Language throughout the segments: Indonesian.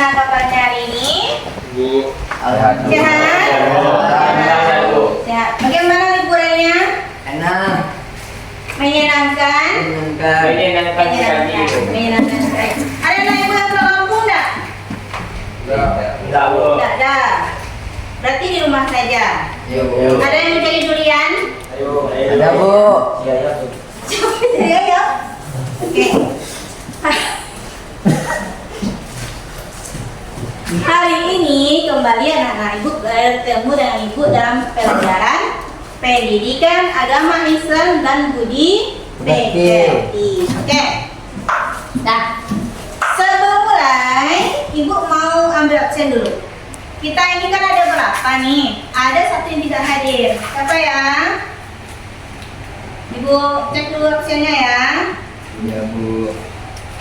Bagaimana kabarnya hari ini? Bu. Sehat? Sehat. Bagaimana liburannya? Enak. Menyenangkan? Menyenangkan. Menyenangkan sekali. Ada anak ibu yang pulang kampung enggak? Enggak, Bu. Enggak ada. Berarti di rumah saja. Yuk. Ada yang mencari durian? Ada, Bu. Iya, Bu. Ayo. Oke. Hari ini kembali anak-anak ibu bertemu dengan ibu dalam pelajaran pendidikan agama Islam dan budi pekerti. Oke. Nah, sebelum mulai, ibu mau ambil absen dulu. Kita ini kan ada berapa nih? Ada satu yang tidak hadir. Siapa ya? Ibu cek dulu absennya ya. Iya, Bu.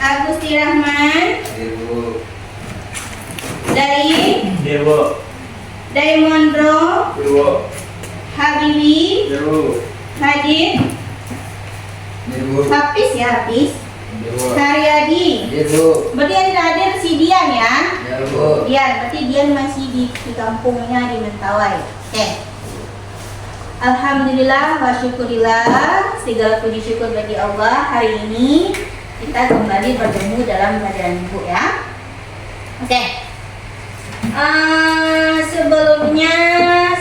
Agusti Rahman Iya, Bu. dari Iya, Bu. Mondro, Iya, Bu. Habibi, Iya, Bu. Majid, Iya, Bu. Hafiz ya Hafiz, Iya, Bu. Haryadi. Iya, Bu. Berarti yang tidak hadir si Dian ya. Iya, Bu. Dian, berarti Dian masih di kampungnya di Mentawai. Oke. Alhamdulillah wa syukurillah, segala puji syukur bagi Allah. Hari ini kita kembali bertemu dalam pelajaran ibu ya. Oke.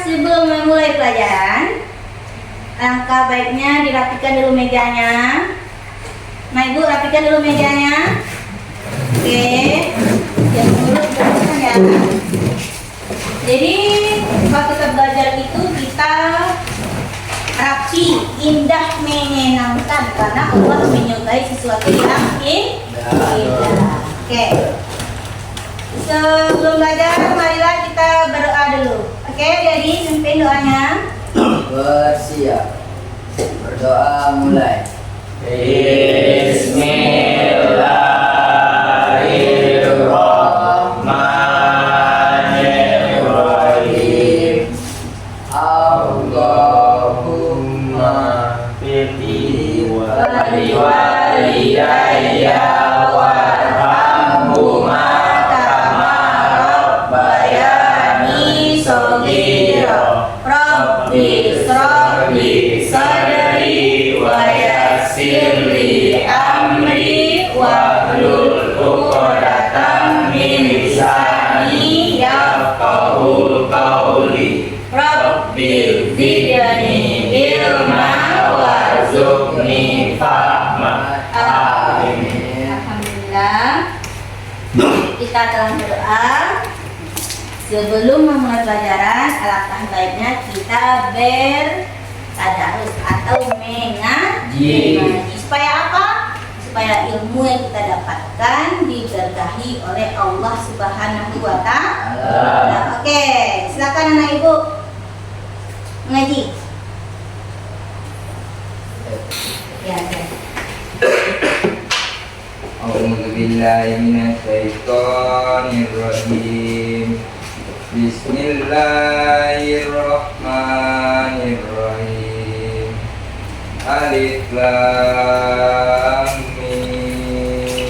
Sebelum memulai pelajaran, langkah baiknya dirapikan dulu mejanya. Nah ibu rapikan dulu mejanya. Oke. Yang dulu bersihkan ya. Jadi kalau kita belajar itu kita rapi, indah, menyenangkan karena Allah menyukai sesuatu yang indah. Oke. Sebelum belajar, marilah kita berdoa dulu. Oke, jadi pimpin doanya. Bersiap. Berdoa mulai. Bismillahirrahmanirrahim. Allahumma firli walidayya warhamhuma kama rabbayani shaghira. Rabbi shrahli sadri wa yassirli amri wahlul 'uqdatam min lisani yafqahu qawli. Rabbi zidni ilma warzuqni fahma. Amin. Alhamdulillah. Kita telah berdoa. Sebelum memulai pelajaran, alangkah baiknya kita bertadarus atau mengaji. Supaya apa? Supaya ilmu yang kita dapatkan diberkahi oleh Allah Subhanahu wa Ta'ala. Oke, silakan anak ibu mengaji. Ya. A'udzu billahi minasyaitonir rajim. Bismillahirrahmanirrahim. Alif lam mim.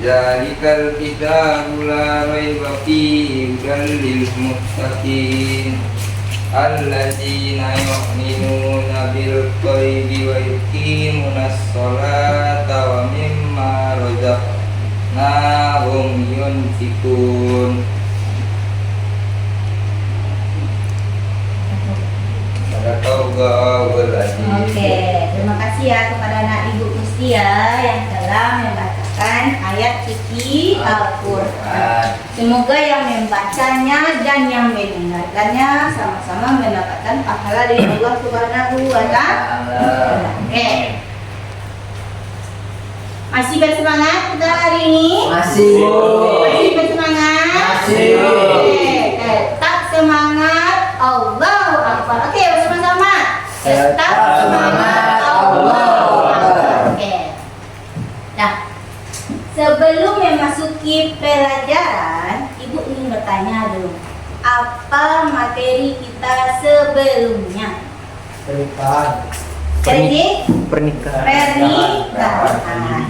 Zalikal kitabu la raiba fihi hudal lil muttaqin. Alladzina yu'minuna bil ghaibi wa yuqimunas sholata wa mimma razaqnahum yunfiqun. Sadaqallahul azim. Oke, terima kasih ya kepada anak ibu Mustia yang telah membacakan ayat suci Al-Quran. Semoga yang membacanya dan yang mendengarkannya sama-sama mendapatkan pahala dari Allah Subhanahu wa Ta'ala. Oke. Masih bersemangat kita hari ini? Masih. Masih bersemangat? Masih. Oke, tetap semangat. Allahu Akbar. Oke, bersama-sama. Tetap semangat. Allahu Akbar. Oke. Nah, sebelum memasuki pelajaran, ibu ingin bertanya dulu. Apa materi kita sebelumnya? Pernikahan. Jadi Pernikahan. pernikahan.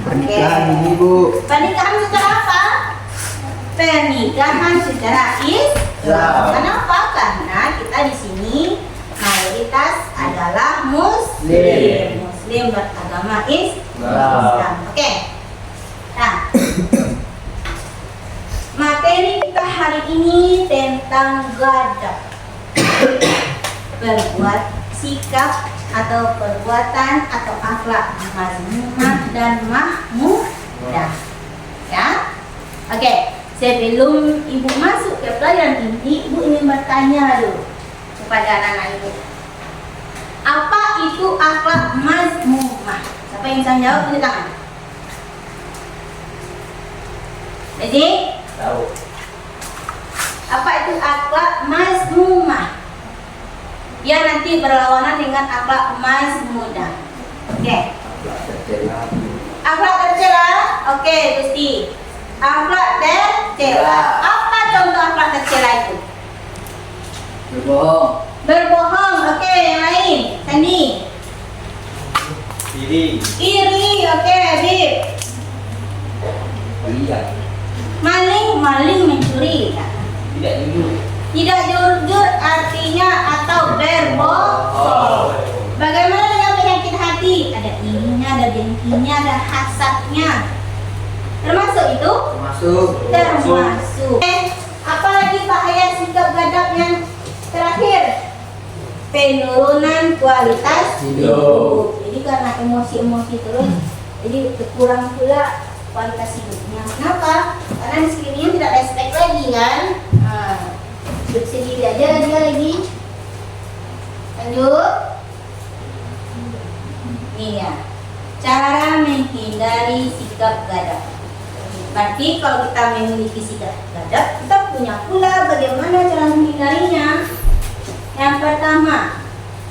Pernikahan Oke. ini, Bu. Pernikahan secara apa? pernikahan secara Islam. Kenapa? Karena kita di sini mayoritas adalah Muslim. Muslim beragama Islam. Oke. Nah, materi kita hari ini tentang gadab. Berbuat sikap atau perbuatan atau akhlak mazmumah dan mahmudah. Ya. Oke, sebelum ibu masuk ke pelajaran inti, ibu ingin bertanya dulu kepada anak-anak ibu. Apa itu akhlak mazmumah? Siapa yang bisa jawab, tunjuk tangan. Jadi, Tahu. apa itu akhlak mazmumah? Dia nanti berlawanan dengan akhlak mazmudah. Oke. Akhlak tercela. Oke, Gusti. Akhlak tercela. Apa contoh akhlak tercela itu? Berbohong. Berbohong. Oke, yang lain. Sandi. Iri. Iri. Oke, Habib. Lihat. Maling mencuri. Tidak jujur. Tidak jujur artinya atau berbohong. Bagaimana dengan penyakit hati? Ada irinya, ada dengkinya, ada hasadnya. Termasuk itu? Termasuk. Apalagi bahaya sikap gadab yang terakhir? Penurunan kualitas hidup. Jadi karena emosi-emosi terus, jadi berkurang pula kualitas hidupnya. Kenapa? Karena di sekeliling tidak respect lagi kan? Hidup sendiri aja dia lagi. Lanjut. Ini ya, cara menghindari sikap gadab. Berarti kalau kita memiliki sikap gadab, kita punya pula bagaimana cara menghindarinya. Yang pertama,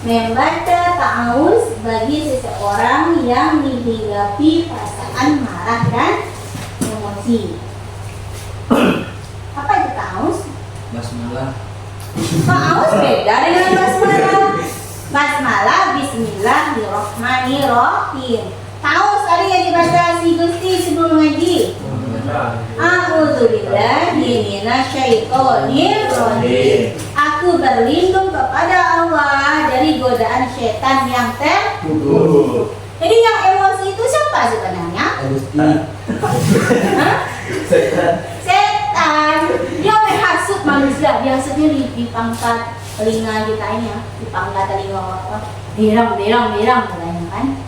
membaca ta'awuz bagi seseorang yang dihinggapi perasaan marah dan emosi. Apa itu ta'awuz? Basmalah. Ta'awuz beda dengan basmalah. Basmalah bismillahirrahmanirrahim. Ta'awuz tadi yang dibaca si Gusti sebelum ngaji. A'udzubillahi minasyaitonir rajim. Aku berlindung kepada Allah dari godaan setan yang terkutuk. Jadi yang emosi itu siapa sebenarnya? Setan. Dia menghasut manusia. Biasanya di pangkat telinga kita ini ya, di pangkat telinga apa? Berang katanya kan?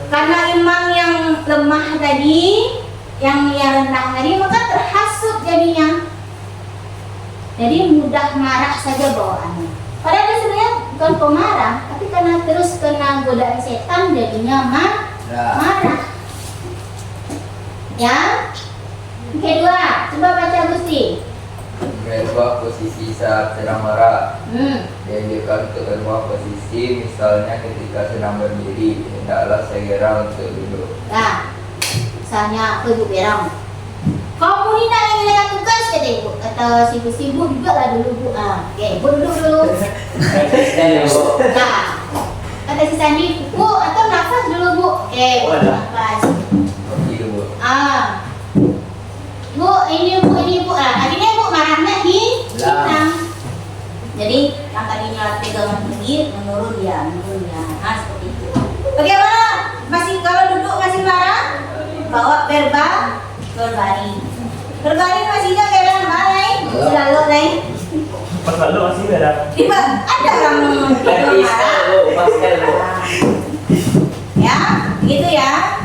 Karena imam yang lemah tadi, yang rendah tadi, maka terhasut jadinya. Jadi mudah marah saja bawaannya. Padahal dia sebenarnya bukan pemarah, tapi karena terus kena godaan setan jadinya marah. Ya. Kedua, coba baca Gusti. Berubah posisi saat sedang marah. Dianjurkan untuk berubah posisi, misalnya ketika sedang berdiri, hendaklah segera untuk duduk. Nah, misalnya aku ibu berang. Kamu ini nak mengerjakan tugas kata ibu. Kata sibuk-sibuk juga lah dulu bu. Oke, ibu duduk dulu. Nah, kata si Sandi, bu atau nafas dulu bu. Oke, nafas. Dulu. Bu, ini bu. Akhirnya bu marahnya hilang. Jadi yang tadinya pegangan tinggi menurun ya. Nah, seperti itu. Bagaimana? Masih kalau duduk masih marah? Bawa berbaring. Berbaring masih jaga dan balai. Selalu lain. Pas lalu masih ada. Tiba ada orang marah. Ya, gitu ya.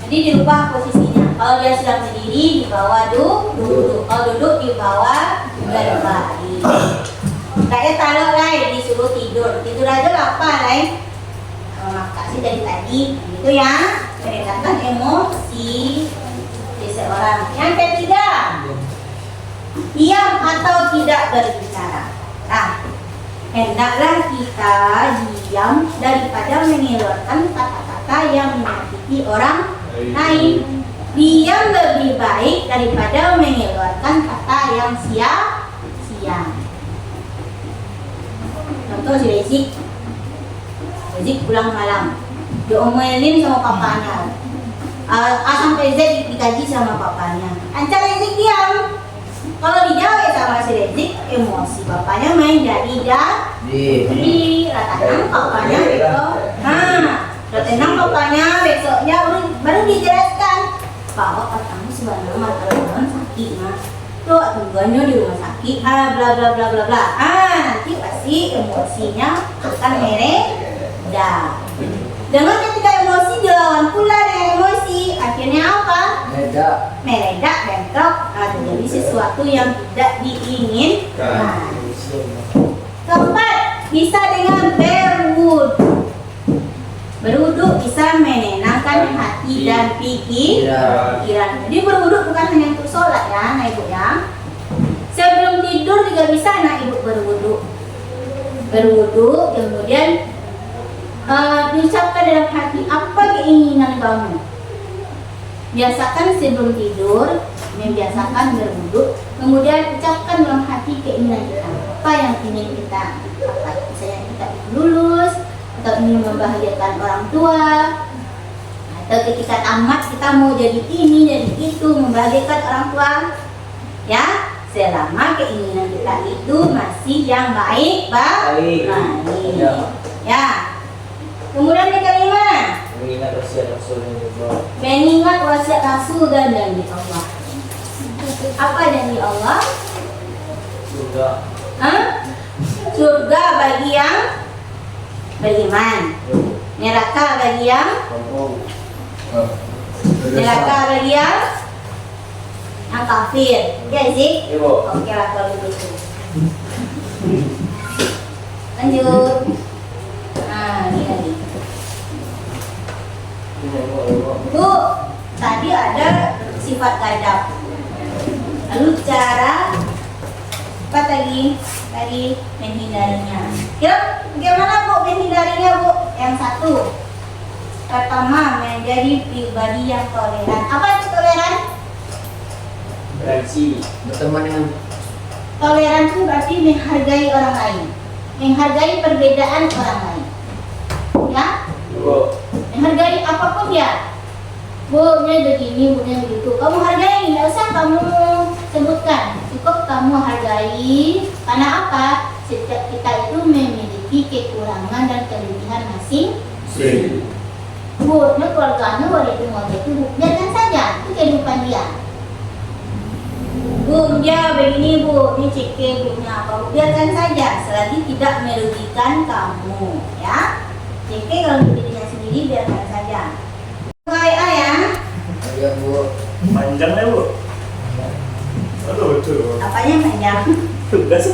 Jadi dirubah posisinya. Kalau dia sedang berdiri di bawah duduk. Kalau duduk di bawah berbaring. Kayak taruh lain disuruh tidur aja lapar lain. Maka sih dari tadi gitu ya. Meredakan emosi seseorang. Yang ketiga, diam atau tidak berbicara. Nah, hendaklah kita diam daripada mengeluarkan kata-kata yang menyakiti orang lain. Diam lebih baik daripada mengeluarkan kata yang sia-sia. Contoh si Rezik pulang malam, diomelin sama papanya. A sampai Z dikaji sama papanya. Ancar Rezik diam. Kalau dijawab sama si Rezik, emosi bapaknya main jadi di ratakan bapaknya besok. Ratakan bapaknya besoknya baru dijelaskan bahwa katamu sebenarnya mata sakit mah. Tuh tungguannya di rumah sakit, bla bla bla bla bla. Nanti pasti emosinya akan mereda. Dengan ketika emosi dilawan pula dengan emosi, akhirnya apa? Meledak, bentrok, terjadi sesuatu yang tidak diinginkan. Keempat, bisa dengan berwudu. Berwudu bisa menenangkan hati dan pikiran. Jadi berwudu bukan hanya untuk sholat ya, nah ibu ya. Sebelum tidur juga bisa anak ibu berwudu. Berwudu, kemudian diucapkan dalam hati apa keinginan kamu. Biasakan sebelum tidur, membiasakan berwudu, kemudian ucapkan dalam hati keinginan kita. Apa yang ingin kita capai? Misalnya kita lulus, atau ingin membahagiakan orang tua, atau ketika tamat kita mau jadi ini, jadi itu, membahagiakan orang tua. Ya, selama keinginan kita itu masih yang baik. Ya. Kemudian yang kelima, mengingat wasiat Rasul dan janji Allah. Apa janji Allah? Surga bagi yang beriman, neraka bagi yang kafir. Ya sih? Oke lah kalau begitu. Lanjut. Ini lagi. Bu, tadi ada sifat gadab. Lalu cara apa tadi menghindarinya. Kira bagaimana Bu menghindarinya Bu? Yang satu, pertama menjadi pribadi yang toleran. Apa itu toleran? Toleransi, berteman dengan. Toleran itu berarti menghargai orang lain, menghargai perbedaan orang lain. Ya? Menghargai apapun ya. Bu, ini begini, Bu, ini begitu. Kamu hargai, tidak usah kamu sebutkan. Cukup kamu hargai. Karena apa? Setiap kita itu memiliki kekurangan dan kelebihan masing-masing. Bu, ini keluarganya itu biarkan saja. Itu kehidupan dia. Bu, dia begini Bu, ini cek Bu-nya apa Bu, biarkan saja selagi tidak merugikan kamu, ya. Cek kalau dirinya sendiri biarkan saja. Kayak ayah. Iya Bu. Panjang ya Bu. Aduh betul. Apanya panjang? Tugas.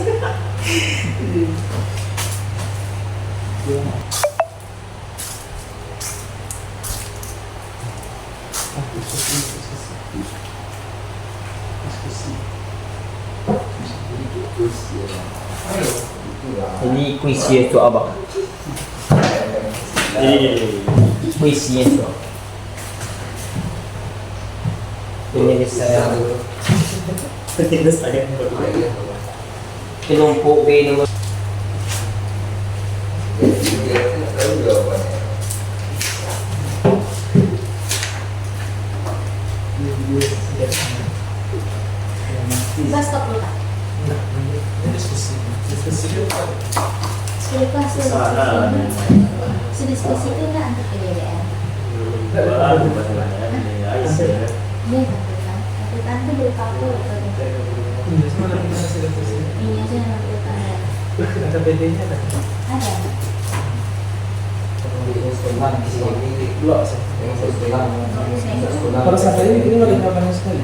Ini kuisnya itu abang. Kuisnya itu. Ini saya. Tidak saya. Kelompok B nomor. Kita stop dulu Pak. Diskusi itu enggak untuk PDDR. Dia kan itu berupa apa? Ini aja nama Ada bedanya kan? ada. Kalau sampai ini ada jawabannya sekali.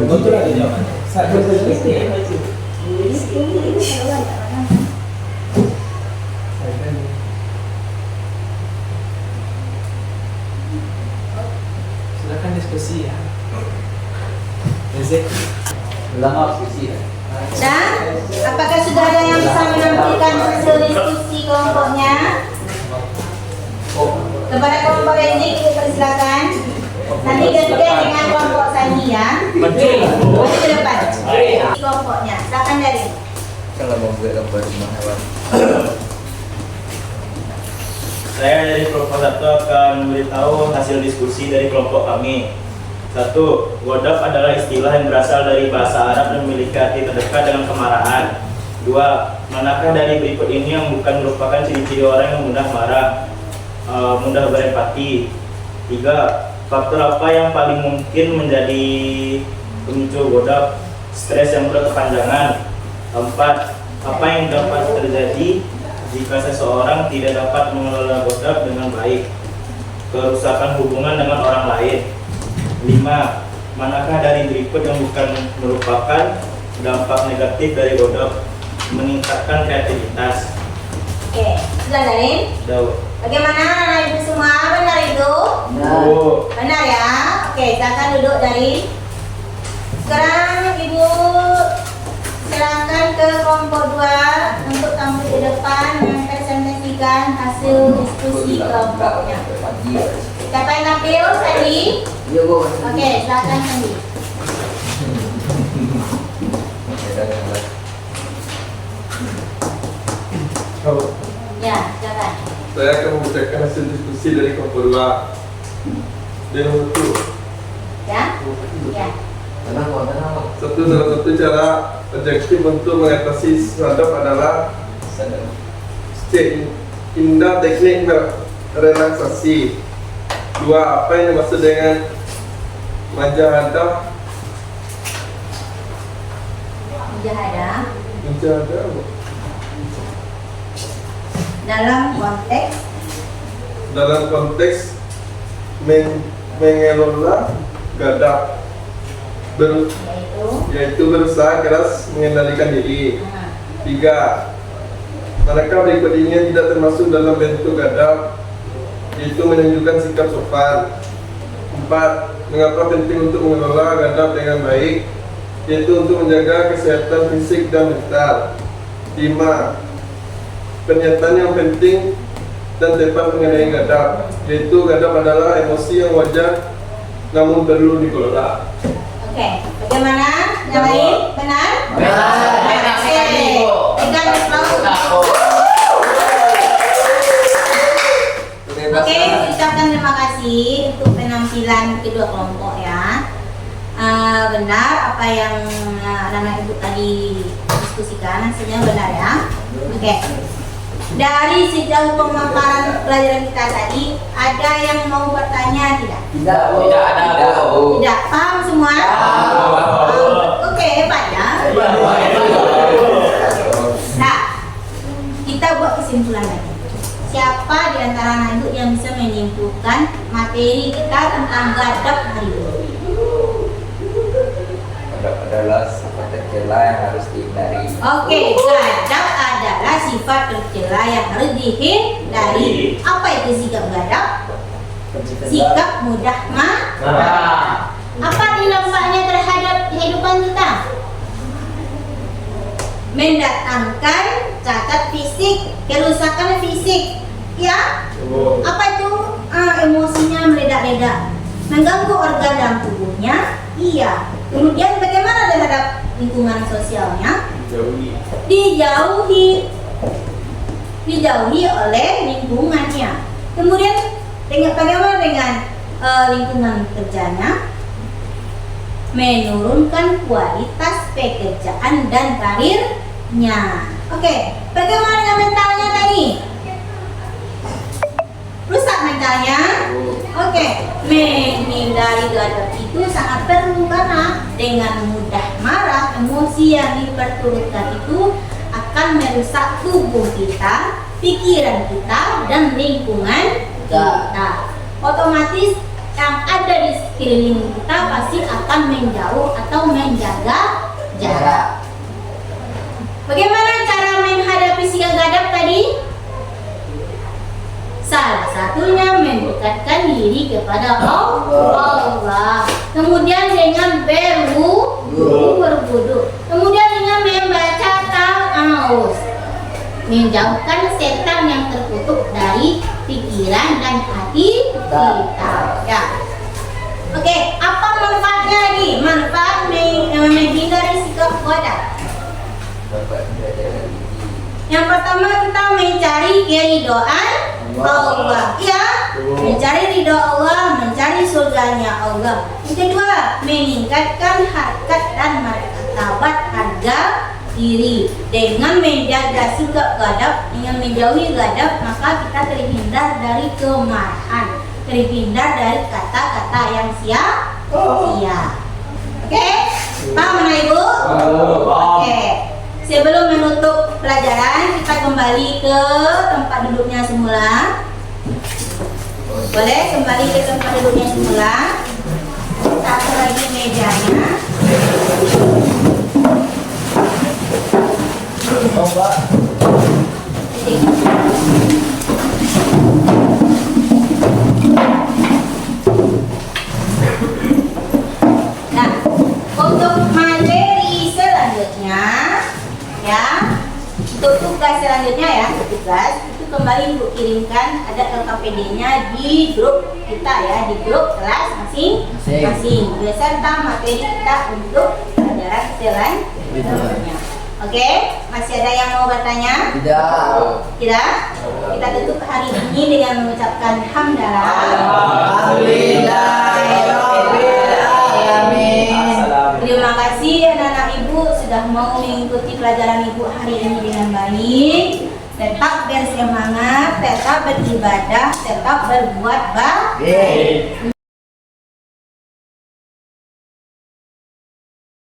Betul ada jawabannya. Saat silakan diskusi ya. Lama diskusi ya. Dan apakah sudah ada yang bisa menampilkan hasil diskusi kelompoknya? Kepada kelompok Rezik kita persilakan. Nanti gantian dengan kelompok Sandi ya. Maju ke depan. Kelompoknya, silakan dari. Kalau mau buat gambar rumah hewan. Saya dari kelompok 1 akan memberitahu hasil diskusi dari kelompok kami. Satu, godab adalah istilah yang berasal dari bahasa Arab dan memiliki arti terdekat dengan kemarahan. Dua, manakah dari berikut ini yang bukan merupakan ciri-ciri orang yang mudah marah, mudah berempati? Tiga, faktor apa yang paling mungkin menjadi pemicu godab? Stres yang berkepanjangan. Empat, apa yang dapat terjadi jika seseorang tidak dapat mengelola godab dengan baik? Kerusakan hubungan dengan orang lain. 5. Manakah dari berikut yang bukan merupakan dampak negatif dari godab? Meningkatkan kreativitas. Oke, sudah Darin? Sudah. Bagaimana anak ibu semua? Benar itu? Oh. Benar ya? Oke, silakan duduk Darin. Sekarang ibu silakan ke kelompok 2 untuk tampil di depan mempresentasikan hasil diskusi kelompoknya. Siapa yang tampil tadi? Iya Bu. Oke, silakan Sandi. Ya, silakan. Saya akan membacakan hasil diskusi dari kelompok 2. Dia nomor 1. Ya? Ya. Tenang. Salah satu cara objektif untuk mengatasi sadap adalah indah teknik relaksasi. 2. Apa yang dimaksud dengan mujahadah? Mujahadah Mujahadah apa? dalam konteks mengelola gadab, yaitu berusaha keras mengendalikan diri. 3. Manakah berikut ini yang tidak termasuk dalam bentuk gadab, yaitu menunjukkan sikap sopan. 4. Mengapa penting untuk mengelola gadab dengan baik, yaitu untuk menjaga kesehatan fisik dan mental. 5. Pernyataan yang penting dan tepat mengenai gadab, yaitu gadab adalah emosi yang wajar namun perlu dikelola. Oke, bagaimana? Yang lain? Benar? Benar sekali, Bu. Pegang aplaus. Oke, ucapkan terima kasih untuk penampilan kedua kelompok ya. Benar apa yang anak-anak ibu tadi diskusikan, hasilnya benar ya. Oke. Dari sejauh pemaparan pelajaran kita tadi, ada yang mau bertanya tidak? Tidak ada Bu. Tidak, paham semua? Paham. Oke, hebat ya. Nah, kita buat kesimpulan lagi. Siapa di antara anak ibu yang bisa menyimpulkan materi kita tentang gadab hari ini? Gadab adalah sifat tercela yang harus dihindari. Oke, gadab adalah sifat tercela yang harus dihindari. Apa itu sikap gadab? Sikap mudah marah. Apa dampaknya terhadap kehidupan kita? Mendatangkan cacat fisik, kerusakan fisik, ya. Apa itu? Emosinya meledak-ledak, mengganggu organ dalam tubuhnya, iya. Kemudian bagaimana terhadap lingkungan sosialnya? Dijauhi oleh lingkungannya. Kemudian bagaimana dengan lingkungan kerjanya? Menurunkan kualitas pekerjaan dan karirnya. Oke, bagaimana dengan mentalnya tadi? Rusak mentalnya? Oke, menghindari gadab itu sangat perlu karena dengan mudah marah, emosi yang diperturutkan itu akan merusak tubuh kita, pikiran kita, dan lingkungan kita. Otomatis yang ada di sekeliling kita pasti akan menjauh atau menjaga jarak. Bagaimana cara menghadapi sikap gadab tadi? Salah satunya mendekatkan diri kepada Allah. Kemudian dengan berwudu. Kemudian dengan membaca ta'awuz. Menjauhkan setan yang terkutuk dari pikiran dan hati kita. Ya. Oke, apa manfaatnya lagi? Manfaat menghindari sikap gadab. Yang pertama kita mencari keridhaan Allah. Ya, mencari ridho Allah, mencari surganya Allah. Yang kedua, meningkatkan harkat dan martabat harga diri dengan menjaga sikap gadap, dengan menjauhi gadap, maka kita terhindar dari kemarahan, terhindar dari kata-kata yang sia-sia. Oke, paham mana Ibu? Oke. Sebelum menutup pelajaran, kita kembali ke tempat duduknya semula. Boleh kembali ke tempat duduknya semula. Kita atur lagi mejanya. Nah, untuk materi selanjutnya, ya, untuk tugas selanjutnya ya, tugas itu kembali Ibu kirimkan ada LKPD-nya di grup kita ya, di grup kelas masing-masing beserta materi kita untuk pelajaran selanjutnya. Oke, masih ada yang mau bertanya? Tidak. Tidak? Kita tutup hari ini dengan mengucapkan hamdalah. Terima kasih anak-anak Ibu sudah mau mengikuti pelajaran Ibu hari ini dengan baik. Tetap bersemangat, tetap beribadah, tetap berbuat baik.